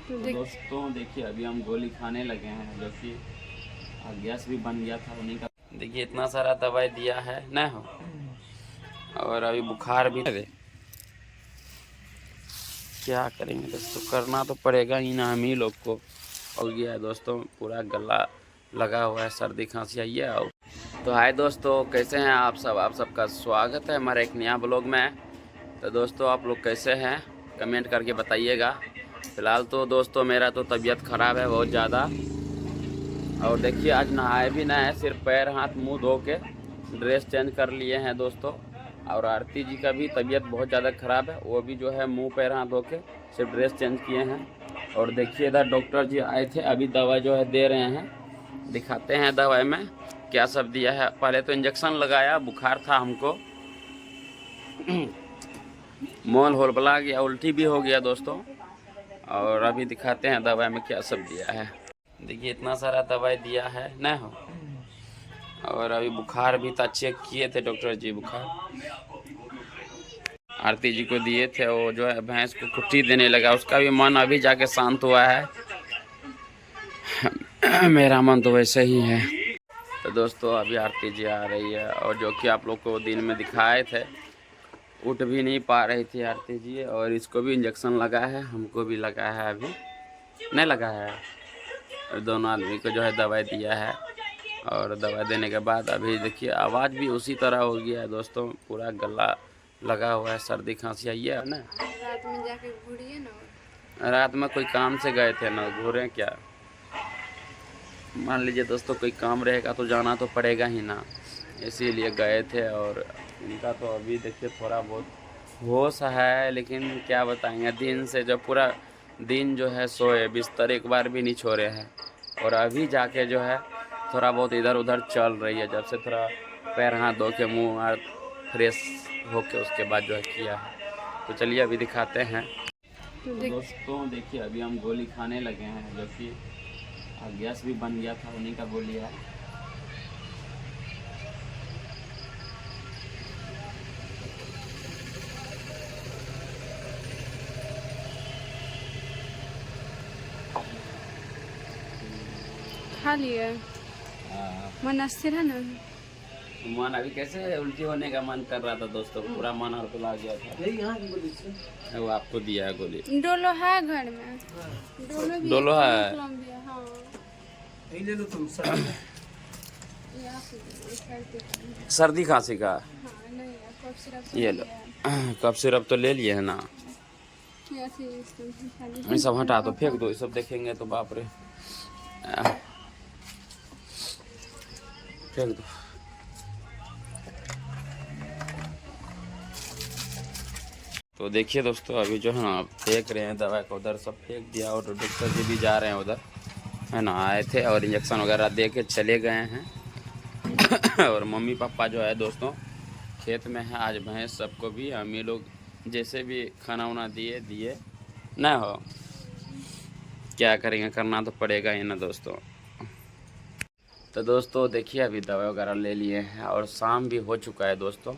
दोस्तों देखिए अभी हम गोली खाने लगे हैं, जो कि गैस भी बन गया था उन्हीं का। देखिए इतना सारा दवाई दिया है न हो, और अभी बुखार भी है। क्या करेंगे दोस्तों, करना तो पड़ेगा ही ना, हम ही लोग को हो गया है दोस्तों, पूरा गला लगा हुआ है, सर्दी खांसी आई है। और तो हाय दोस्तों, कैसे हैं आप सब? आप सबका स्वागत है हमारे एक नया ब्लॉग में। तो दोस्तों आप लोग कैसे हैं, कमेंट करके बताइएगा। फ़िलहाल तो दोस्तों मेरा तो तबीयत ख़राब है बहुत ज़्यादा, और देखिए आज नहाए भी ना है, सिर्फ पैर हाथ मुंह धो के ड्रेस चेंज कर लिए हैं दोस्तों। और आरती जी का भी तबीयत बहुत ज़्यादा ख़राब है, वो भी जो है मुंह पैर हाथ धो के सिर्फ ड्रेस चेंज किए हैं। और देखिए इधर डॉक्टर जी आए थे, अभी दवा जो है दे रहे हैं, दिखाते हैं दवाई में क्या सब दिया है। पहले तो इंजेक्शन लगाया, बुखार था हमको, मोल होलबला गया, उल्टी भी हो गया दोस्तों। और अभी दिखाते हैं दवाई में क्या सब दिया है। देखिए इतना सारा दवाई दिया है न हो, और अभी बुखार भी था, चेक किए थे डॉक्टर जी बुखार। आरती जी को दिए थे, वो जो है भैंस को कुट्टी देने लगा, उसका भी मन अभी जाके शांत हुआ है। मेरा मन तो वैसे ही है। तो दोस्तों अभी आरती जी आ रही है, और जो कि आप लोग को दिन में दिखाए थे, उठ भी नहीं पा रही थी आरती जी। और इसको भी इंजेक्शन लगा है, हमको भी लगा है, अभी नहीं लगा है। और दोनों आदमी को जो है दवाई दिया है, और दवा देने के बाद अभी देखिए आवाज़ भी उसी तरह हो गया है दोस्तों, पूरा गला लगा हुआ है, सर्दी खांसी आई है ना। रात में जाके घूरिए ना। रात में कोई काम से गए थे ना, घूरे क्या। मान लीजिए दोस्तों कोई काम रहेगा तो जाना तो पड़ेगा ही ना, इसीलिए गए थे। और इनका तो अभी देखिए थोड़ा बहुत होश है, लेकिन क्या बताएंगे, दिन से जब पूरा दिन जो है सोए, बिस्तर एक बार भी नहीं छोड़े हैं। और अभी जाके जो है थोड़ा बहुत इधर उधर चल रही है, जब से थोड़ा पैर हाथ धो के मुँह हाथ फ्रेश होके उसके बाद जो है किया है। तो चलिए अभी दिखाते हैं। तो दोस्तों देखिए अभी हम गोली खाने लगे हैं, जो कि गैस भी बन गया था उन्हीं का गोली है। खा लिए मन अस्थिर है ना। मन अभी कैसे उल्टी होने का मन कर रहा था दोस्तों, पूरा मन हड़बड़ा गया था। वो आपको दिया है गोली। डोलो है घर में, डोलो है। हाँ। ले लो तुम सर्दी खांसी का। हाँ, नहीं है, कफ सिरप ये लो, कफ सिरप तो ले लिए है ना। ये सब हटा दो, फेंक दो, ये सब देखेंगे तो बाप रे, फेंक दो। तो देखिए दोस्तों अभी जो है ना फेंक रहे हैं दवा को, उधर सब फेंक दिया। और डॉक्टर जी भी जा रहे हैं उधर, है ना, आए थे और इंजेक्शन वगैरह दे के चले गए हैं। और मम्मी पापा जो है दोस्तों खेत में है, आज भैंस सबको भी हम ही लोग जैसे भी खाना वाना दिए ना हो, क्या करेंगे, करना तो पड़ेगा ही ना दोस्तों। तो दोस्तों देखिए अभी दवा वगैरह ले लिए हैं, और शाम भी हो चुका है दोस्तों,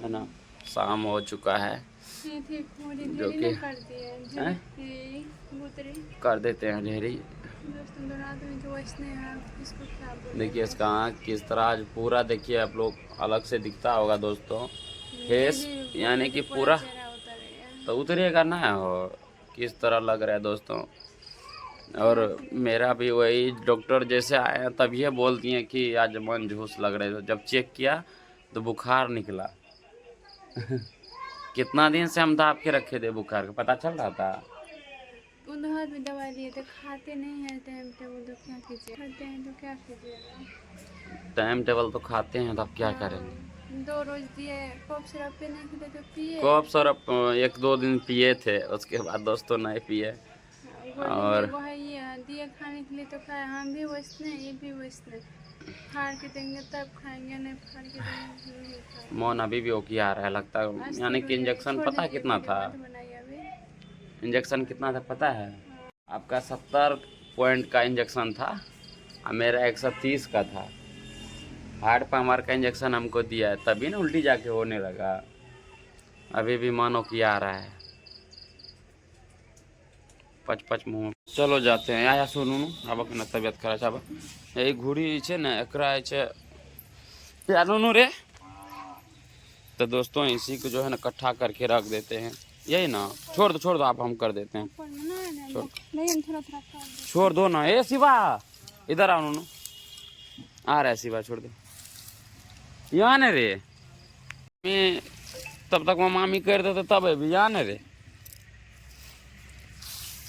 है ना, शाम हो चुका है, जो कि कर देते हैं ढेरी। देखिए इसका आँख किस तरह आज पूरा, देखिए आप लोग अलग से दिखता होगा दोस्तों, फेस यानी कि पूरा तो उतरेगा ना हो, किस तरह लग रहा है दोस्तों। और मेरा भी वही, डॉक्टर जैसे आए हैं तब ये बोलती हैं कि आज मन झूस लग रहा है, जब चेक किया तो बुखार निकला। कितना दिन से हम दाब के रखे थे बुखार का, पता चल रहा था। उधर भी दवाई लिए थे, खाते नहीं है टाइम टेबल, तो क्या कीजिए, खाते हैं तो क्या कीजिएगा। टाइम टेबल तो खाते हैं, तब क्या करेंगे। 2 रोज दिए, कफ सिरप पे नहीं थे तो पिए, कफ सिरप 1-2 दिन पिए थे, उसके बाद दोस्तों नहीं पिए। और वो है ये दिए खाने के लिए तो खाए, हम भी वैसने, ये भी वैसने, फाड़ के देंगे तब खाएंगे, नहीं फाड़ के देंगे। मन अभी भी ओकी आ रहा है लगता है, यानी कि इंजेक्शन पता है कितना था, इंजेक्शन कितना था पता है आपका? 70 पॉइंट का इंजेक्शन था, और मेरा 130 का था। हार्ट पे मार का इंजेक्शन हमको दिया है, तभी ना उल्टी जाके होने लगा। अभी भी मन ओकी आ रहा है। पच पच मुँह। चलो जाते हैं आया सुनू अब अपना तबियत खराब अब यही घूरी है ना एकरा रे। तो दोस्तों इसी को जो है ना इकट्ठा करके रख देते हैं, यही ना। छोड़ दो आप, हम कर देते हैं। छोड़ दो ना। ए शिवा इधर आओ नूनू, आ रहा है शिवा, छोड़ दो यहाँ ने रे। मैं तब तक वो मामी कर देते तब भी जाने रे।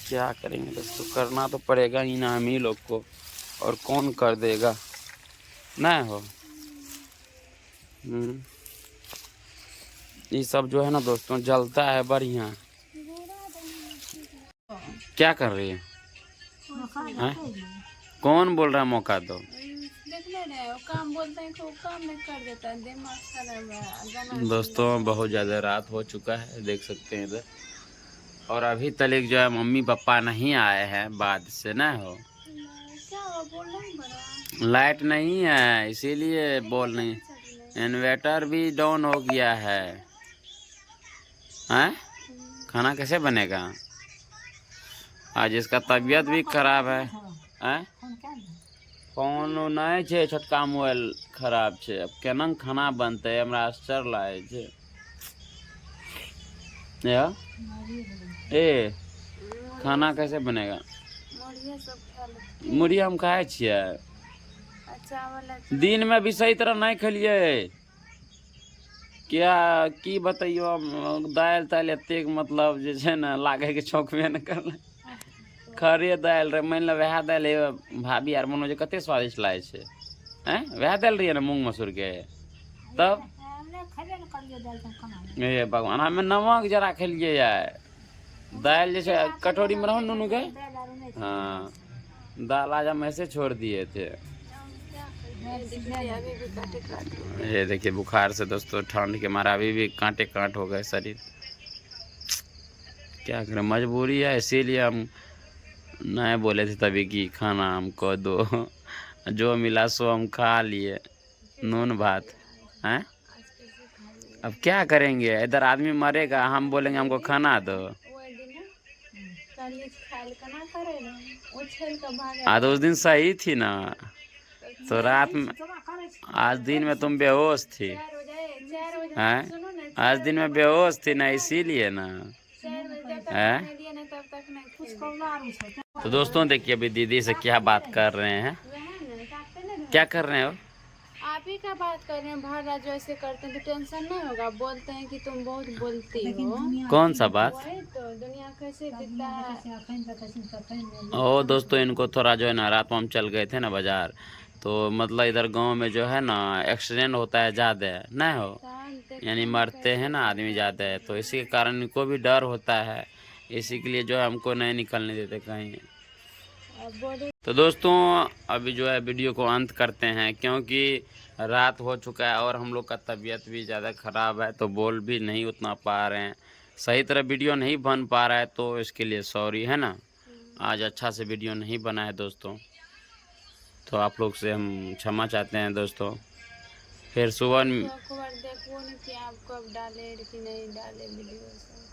क्या करेंगे दोस्तों, करना तो पड़ेगा ही ना हम ही लोग को, और कौन कर देगा नहीं हो। ये सब जो है ना दोस्तों जलता है बढ़िया। क्या कर रही है? कौन बोल रहा है मौका दो? काम बोलते हैं तो काम नहीं कर देता है, दिमाग खराब है। दोस्तों बहुत ज़्यादा रात हो चुका है, देख सकते हैं इधर, और अभी तक जो है मम्मी पापा नहीं आए हैं बाद से ना हो। क्या बोल नहीं बड़ा, लाइट नहीं है इसीलिए बोल नहीं। इन्वर्टर भी डाउन हो गया है। हैं? खाना कैसे बनेगा? आज इसका तबीयत भी खराब है। हैं? फोन नहीं छे, छोटका मोबाइल खराब छे। अब केना खाना बनते हमरा आश्चर्य लागे छे। ए खाना कैसे बनेगा? मुढ़ी हम खाए छिए, दिन में भी सही तरह नहीं खेलिए। क्या की बतइयो, दाल ताल एतेक मतलब जे छै ना लागे के चौकबे न करले। खरे दाल रे, मान लो वह दाल भाभी आर मनो जे कते स्वादिष्ट लागे छे। हैं वह दाल रही है ना मूंग मसूर के, तब ये भगवान हमें नमक जरा खेलिए यार। दाल जैसे कटोरी में रहो नूनू के। हाँ दाल आज हम ऐसे छोड़ दिए थे। ये देखिए बुखार से दोस्तों, ठंड के मारा अभी भी कांटे कांट हो गए शरीर। क्या करें, मजबूरी है, इसीलिए हम नहीं बोले थे तभी कि खाना हमको दो। जो मिला सो हम खा लिए, नून भात हैं। अब क्या करेंगे, इधर आदमी मरेगा, हम बोलेंगे हमको खाना दो। आज उस दिन सही थी ना, तो रात में आज दिन में तुम बेहोश थी। हैं? आज दिन में बेहोश थी ना, इसीलिए ना। हैं? तो दोस्तों देखिए अभी दीदी से क्या बात कर रहे हैं। क्या कर रहे हो? आप ही का बात कर रहे हैं। भाड़ा जो ऐसे करते हैं तो टेंशन नहीं होगा, बोलते हैं कि तुम बहुत बोलती हो। कौन सा बात? तो दुनिया कैसे दिखता है। ओ दोस्तों इनको थोड़ा जो है ना, रात में हम चल गए थे ना बाजार, तो मतलब इधर गांव में जो है ना एक्सीडेंट होता है ज़्यादा नहीं हो, यानी मरते हैं ना आदमी ज़्यादा है, तो इसी के कारण इनको भी डर होता है। इसी के लिए जो है हमको नहीं निकलने देते कहीं। तो दोस्तों अभी जो है वीडियो को अंत करते हैं, क्योंकि रात हो चुका है और हम लोग का तबीयत भी ज़्यादा ख़राब है, तो बोल भी नहीं उतना पा रहे हैं, सही तरह वीडियो नहीं बन पा रहा है, तो इसके लिए सॉरी है ना। आज अच्छा से वीडियो नहीं बना है दोस्तों, तो आप लोग से हम क्षमा चाहते हैं दोस्तों। फिर सुबह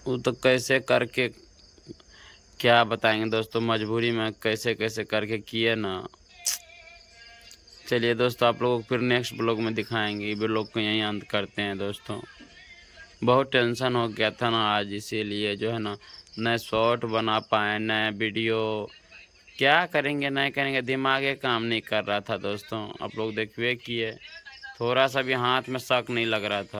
वो तो कैसे करके क्या बताएंगे दोस्तों, मजबूरी में कैसे कैसे करके किए ना। चलिए दोस्तों आप लोगों को फिर नेक्स्ट ब्लॉग में दिखाएंगे। ब्लॉग को यहीं अंत करते हैं दोस्तों। बहुत टेंशन हो गया था ना आज, इसीलिए जो है ना नए शॉर्ट बना पाए, नए वीडियो क्या करेंगे नहीं करेंगे, दिमाग काम नहीं कर रहा था दोस्तों। आप लोग देखिए किए, थोड़ा सा भी हाथ में शक नहीं लग रहा था।